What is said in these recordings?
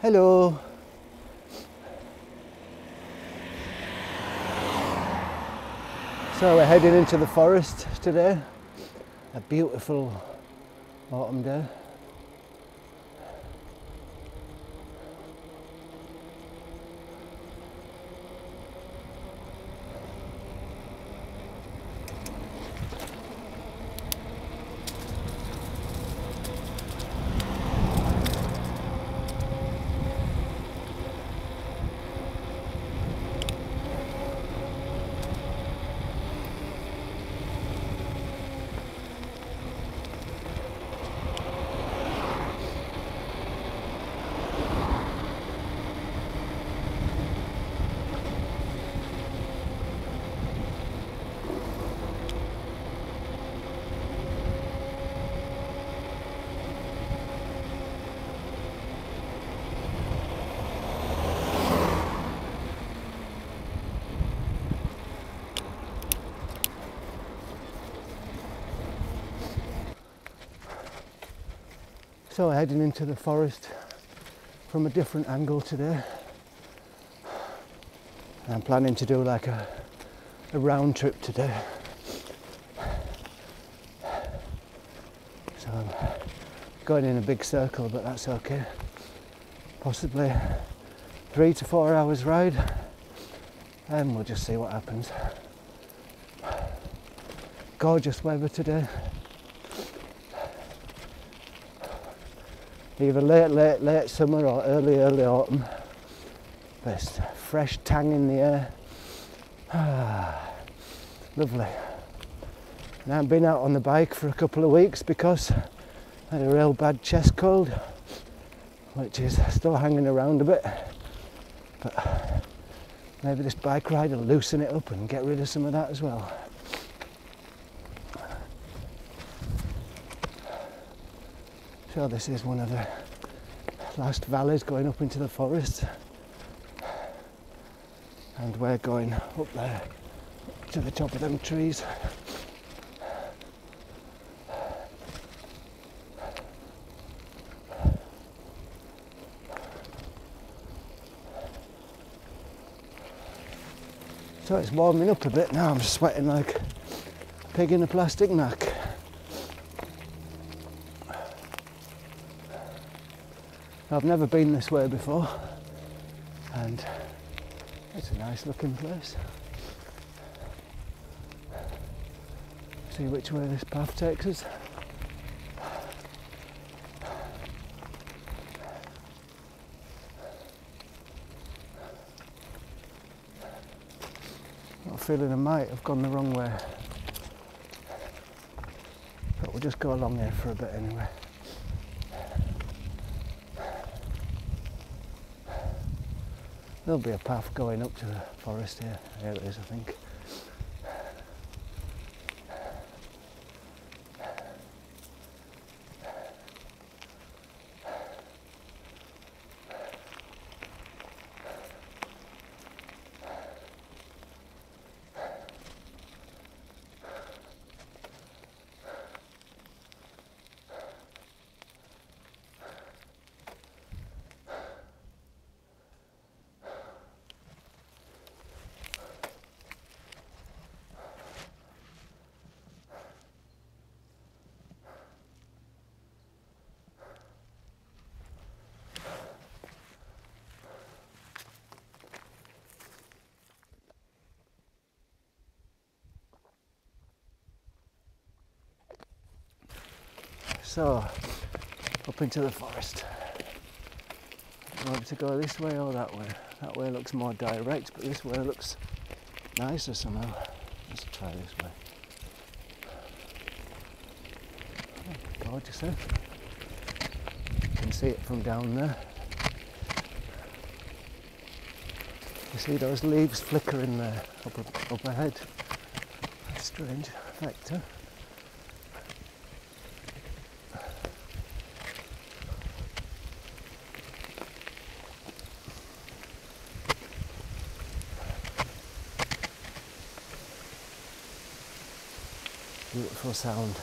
Hello. So we're heading into the forest today. A beautiful autumn day. So we're heading into the forest from a different angle today. I'm planning to do like a round trip today. So I'm going in a big circle, but that's okay. Possibly 3 to 4 hours ride, and we'll just see what happens. Gorgeous weather today. Either late summer or early autumn. There's fresh tang in the air. Lovely. And I've been out on the bike for a couple of weeks because I had a real bad chest cold, which is still hanging around a bit. But maybe this bike ride will loosen it up and get rid of some of that as well. So this is one of the last valleys going up into the forest, and we're going up there to the top of them trees. So it's warming up a bit now. I'm sweating like a pig in a plastic mac. I've never been this way before, and it's a nice looking place. See which way this path takes us. Got a feeling I might have gone the wrong way, but we'll just go along here for a bit anyway. There'll be a path going up to the forest here. Here it is, I think. So, up into the forest. Do you want to go this way or that way? That way looks more direct, but this way looks nicer somehow. Let's try this way. Oh, gorgeous, eh? You can see it from down there. You see those leaves flickering there up ahead. That's strange effect, huh? Beautiful sound.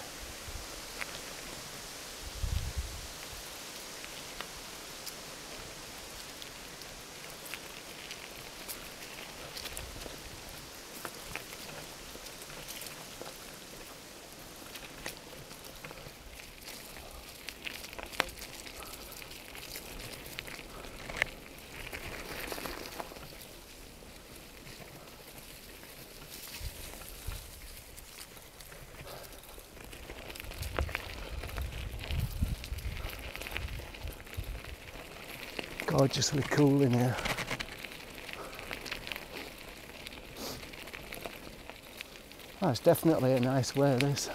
Gorgeously cool in here. Oh, it's definitely a nice way, this.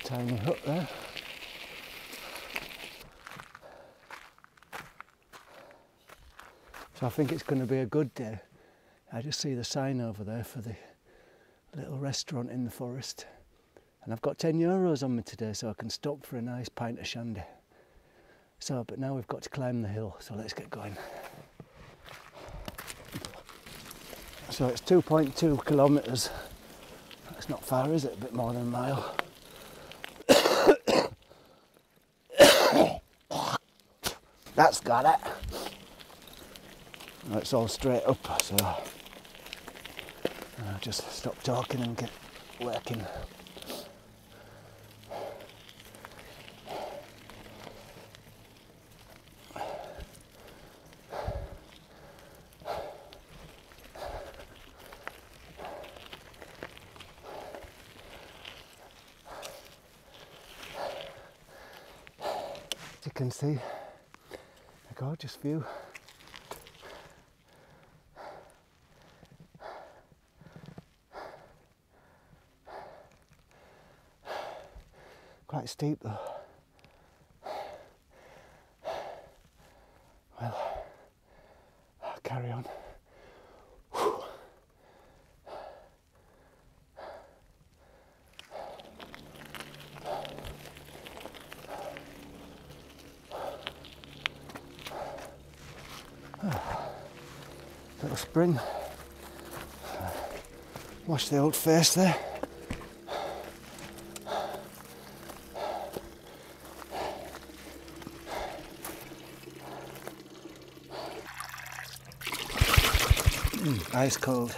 Tiny hut there. So I think it's going to be a good day. I just see the sign over there for the little restaurant in the forest. And I've got €10 on me today, so I can stop for a nice pint of shandy. So, but now we've got to climb the hill, so let's get going. So it's 2.2 kilometres. That's not far, is it? A bit more than a mile. That's got it. It's all straight up, so I'll just stop talking and get working. As you can see, a gorgeous view. Quite steep though. Well, I'll carry on. Whew. Little spring. Wash the old face there. Ice cold.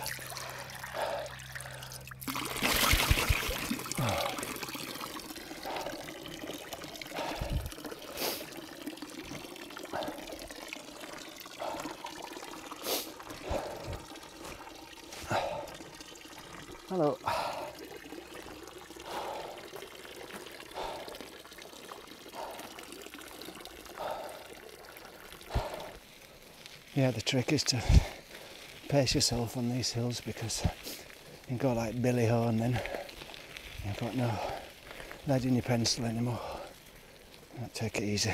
Hello. Yeah, the trick is to pace yourself on these hills, because you can go like Billy Ho and then you've got no lead in your pencil anymore. Take it easy.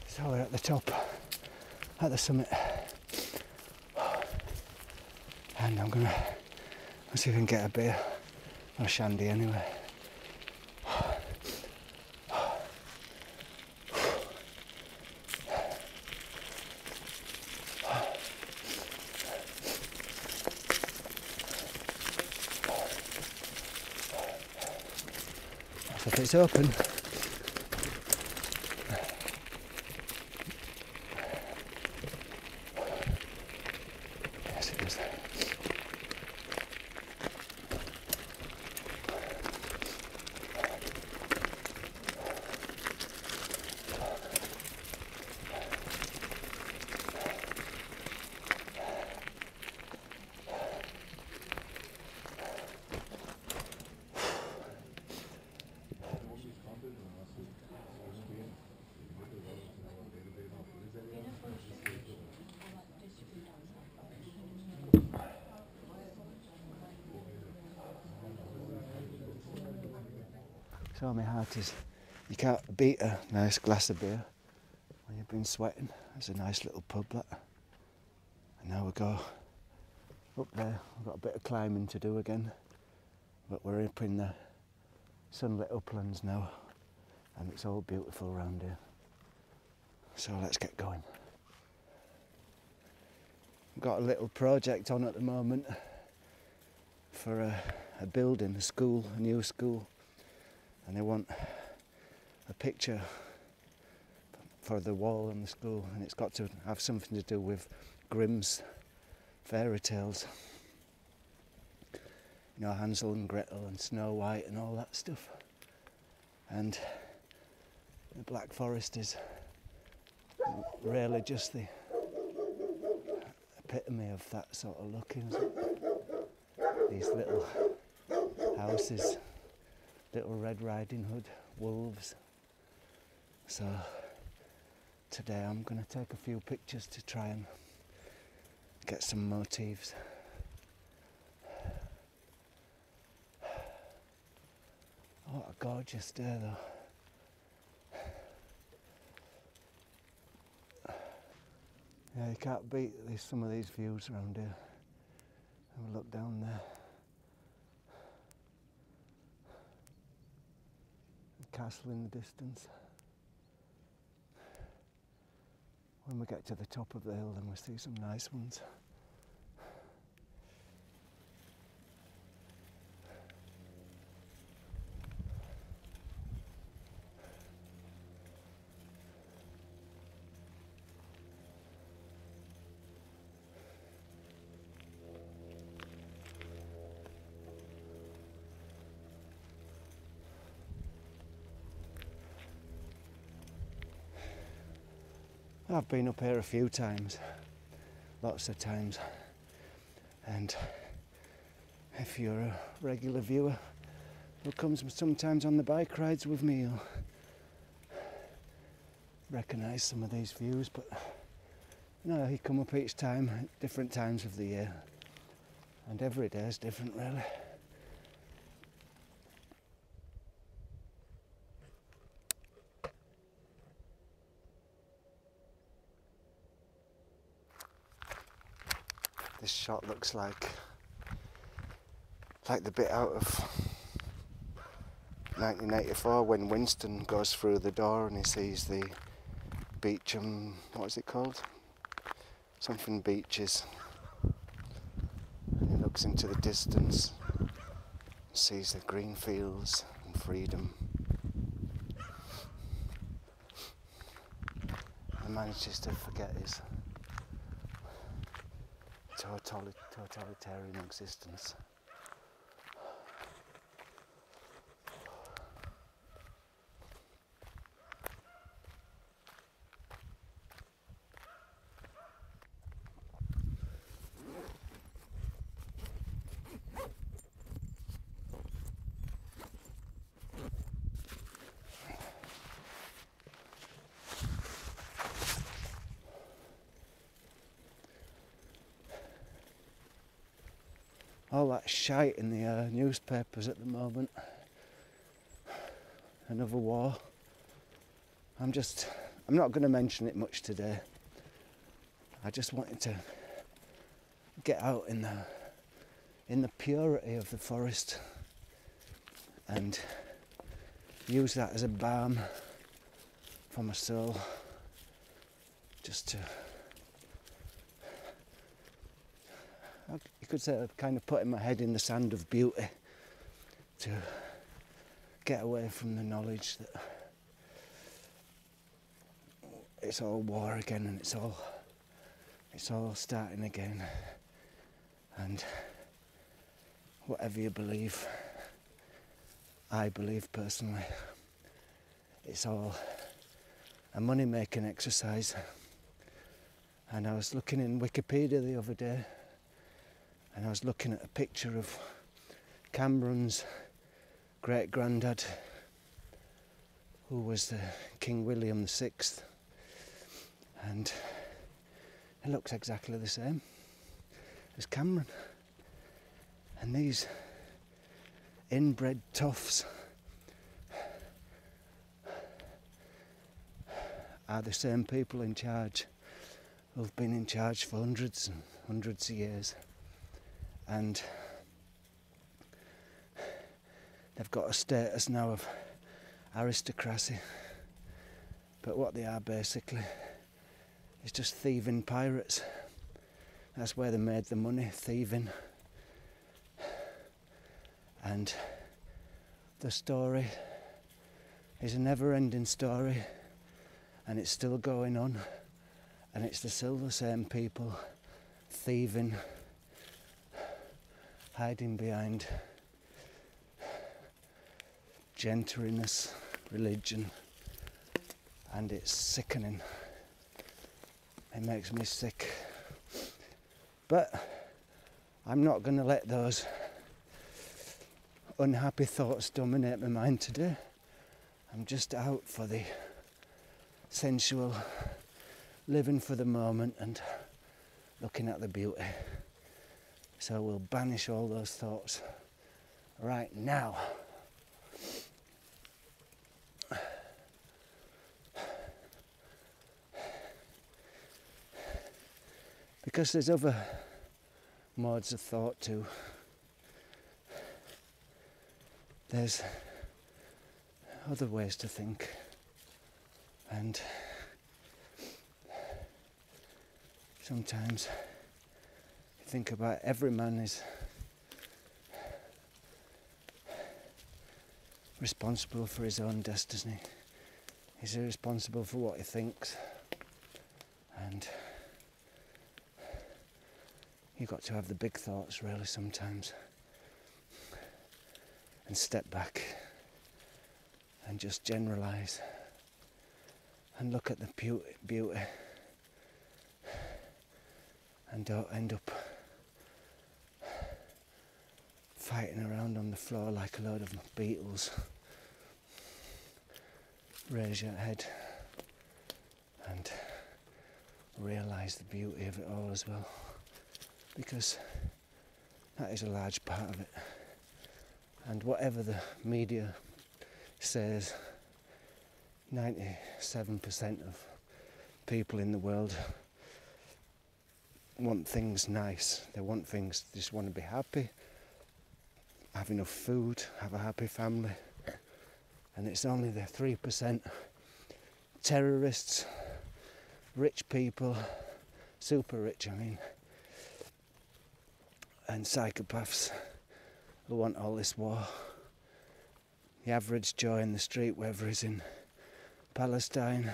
So we're at the top, at the summit, and I'm gonna see if I can get a beer or shandy anyway. So if it's open. So my heart is, you can't beat a nice glass of beer when you've been sweating. There's a nice little pub that. And now we go up there. We've got a bit of climbing to do again, but we're up in the sunlit uplands now, and it's all beautiful around here. So let's get going. I've got a little project on at the moment for a building, a school, a new school, and they want a picture for the wall in the school, and it's got to have something to do with Grimm's fairy tales. You know, Hansel and Gretel and Snow White and all that stuff. And the Black Forest is really just the epitome of that sort of look, isn't it? These little houses, little Red Riding Hood, wolves. So today I'm going to take a few pictures to try and get some motifs. Oh, what a gorgeous day though. Yeah, you can't beat some of these views around here. Have a look down there. The castle in the distance. When we get to the top of the hill, then we'll see some nice ones. I've been up here a few times, lots of times, and if you're a regular viewer who comes sometimes on the bike rides with me, you'll recognise some of these views, but no, you come up each time at different times of the year, and every day is different really. This shot looks like the bit out of 1984 when Winston goes through the door and he sees the Beecham, what is it called? Something Beaches. And he looks into the distance, sees the green fields and freedom. And manages to forget his totalitarian existence. All that shite in the newspapers at the moment. Another war. I'm not going to mention it much today. I just wanted to get out in the purity of the forest and use that as a balm for my soul. Just to, you could say, kind of putting my head in the sand of beauty to get away from the knowledge that it's all war again and it's all starting again, and whatever you believe, I believe personally, it's all a money-making exercise. And I was looking in Wikipedia the other day, and I was looking at a picture of Cameron's great-granddad, who was the King William VI, and it looks exactly the same as Cameron. And these inbred toughs are the same people in charge who've been in charge for hundreds and hundreds of years, and they've got a status now of aristocracy, but what they are basically is just thieving pirates. That's where they made the money, thieving. And the story is a never-ending story, and it's still going on, and it's still the same people thieving, hiding behind gentriness, religion, and it's sickening. It makes me sick. But I'm not going to let those unhappy thoughts dominate my mind today. I'm just out for the sensual, living for the moment and looking at the beauty. So we'll banish all those thoughts right now. Because there's other modes of thought too. There's other ways to think, and sometimes you think about every man is responsible for his own destiny. He's responsible for what he thinks, and you've got to have the big thoughts really sometimes and step back and just generalise and look at the beauty and don't end up fighting around on the floor like a load of beetles. Raise your head and realise the beauty of it all as well, because that is a large part of it. And whatever the media says, 97% of people in the world want things nice. They want things, they just want to be happy, have enough food, have a happy family. And it's only the 3% terrorists, rich people, super rich I mean, and psychopaths who want all this war. The average Joe in the street, whether he's in Palestine,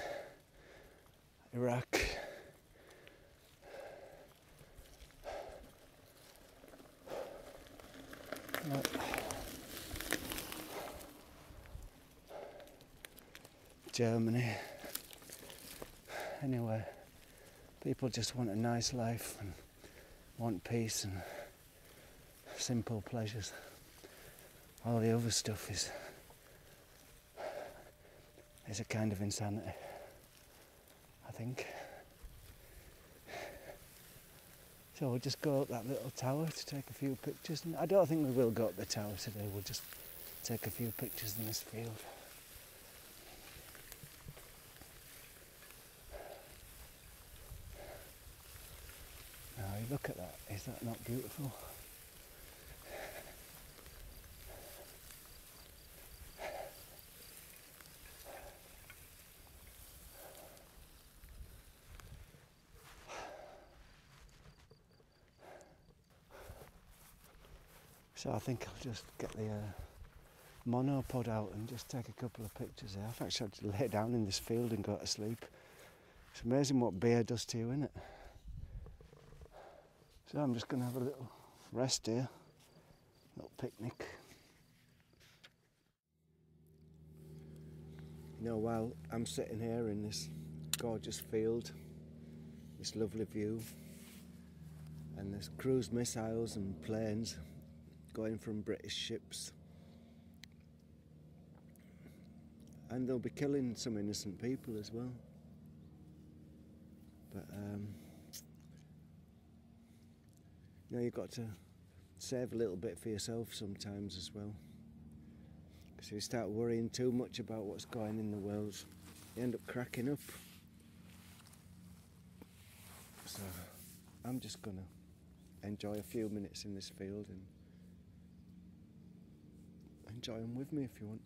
Iraq, Germany, anyway, people just want a nice life and want peace and simple pleasures. All the other stuff is a kind of insanity, I think. So we'll just go up that little tower to take a few pictures. I don't think we will go up the tower today, we'll just take a few pictures in this field. Now look at that, is that not beautiful? So I think I'll just get the monopod out and just take a couple of pictures there. I've actually had to lay down in this field and go to sleep. It's amazing what beer does to you, isn't it? So I'm just going to have a little rest here, a little picnic. You know, while I'm sitting here in this gorgeous field, this lovely view, and there's cruise missiles and planes going from British ships, and they'll be killing some innocent people as well. But you know, you've got to save a little bit for yourself sometimes as well, because if you start worrying too much about what's going in the world, you end up cracking up. I'm just going to enjoy a few minutes in this field and enjoy them with me if you want.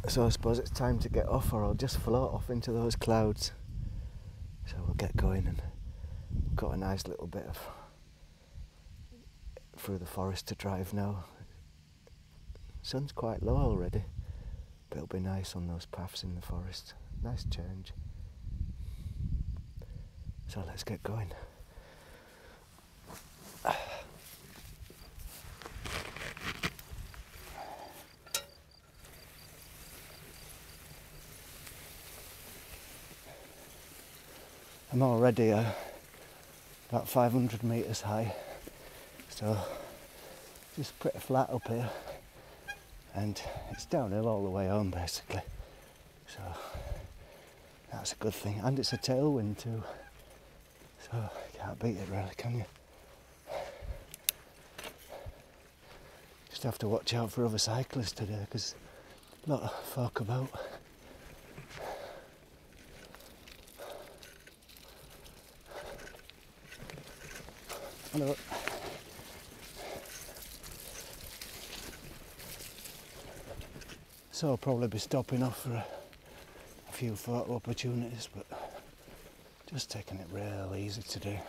So I suppose it's time to get off, or I'll just float off into those clouds. So we'll get going, and we've got a nice little bit of through the forest to drive now. Sun's quite low already, but it'll be nice on those paths in the forest. Nice change. So let's get going. I'm already about 500 metres high, so just pretty flat up here, and it's downhill all the way home basically, so that's a good thing, and it's a tailwind too, so you can't beat it really, can you? Just have to watch out for other cyclists today because a lot of folk about. Hello. So I'll probably be stopping off for a few photo opportunities, but just taking it real easy today.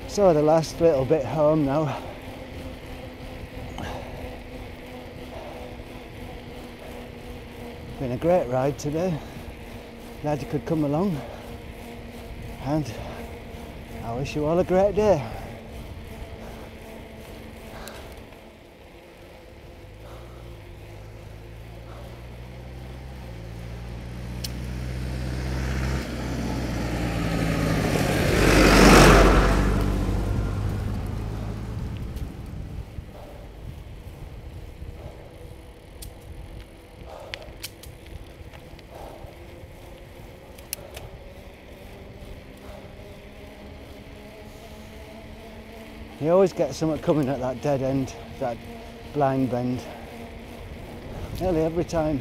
So the last little bit home now. Been a great ride today. Glad you could come along, and I wish you all a great day. You always get something coming at that dead end, that blind bend, nearly every time.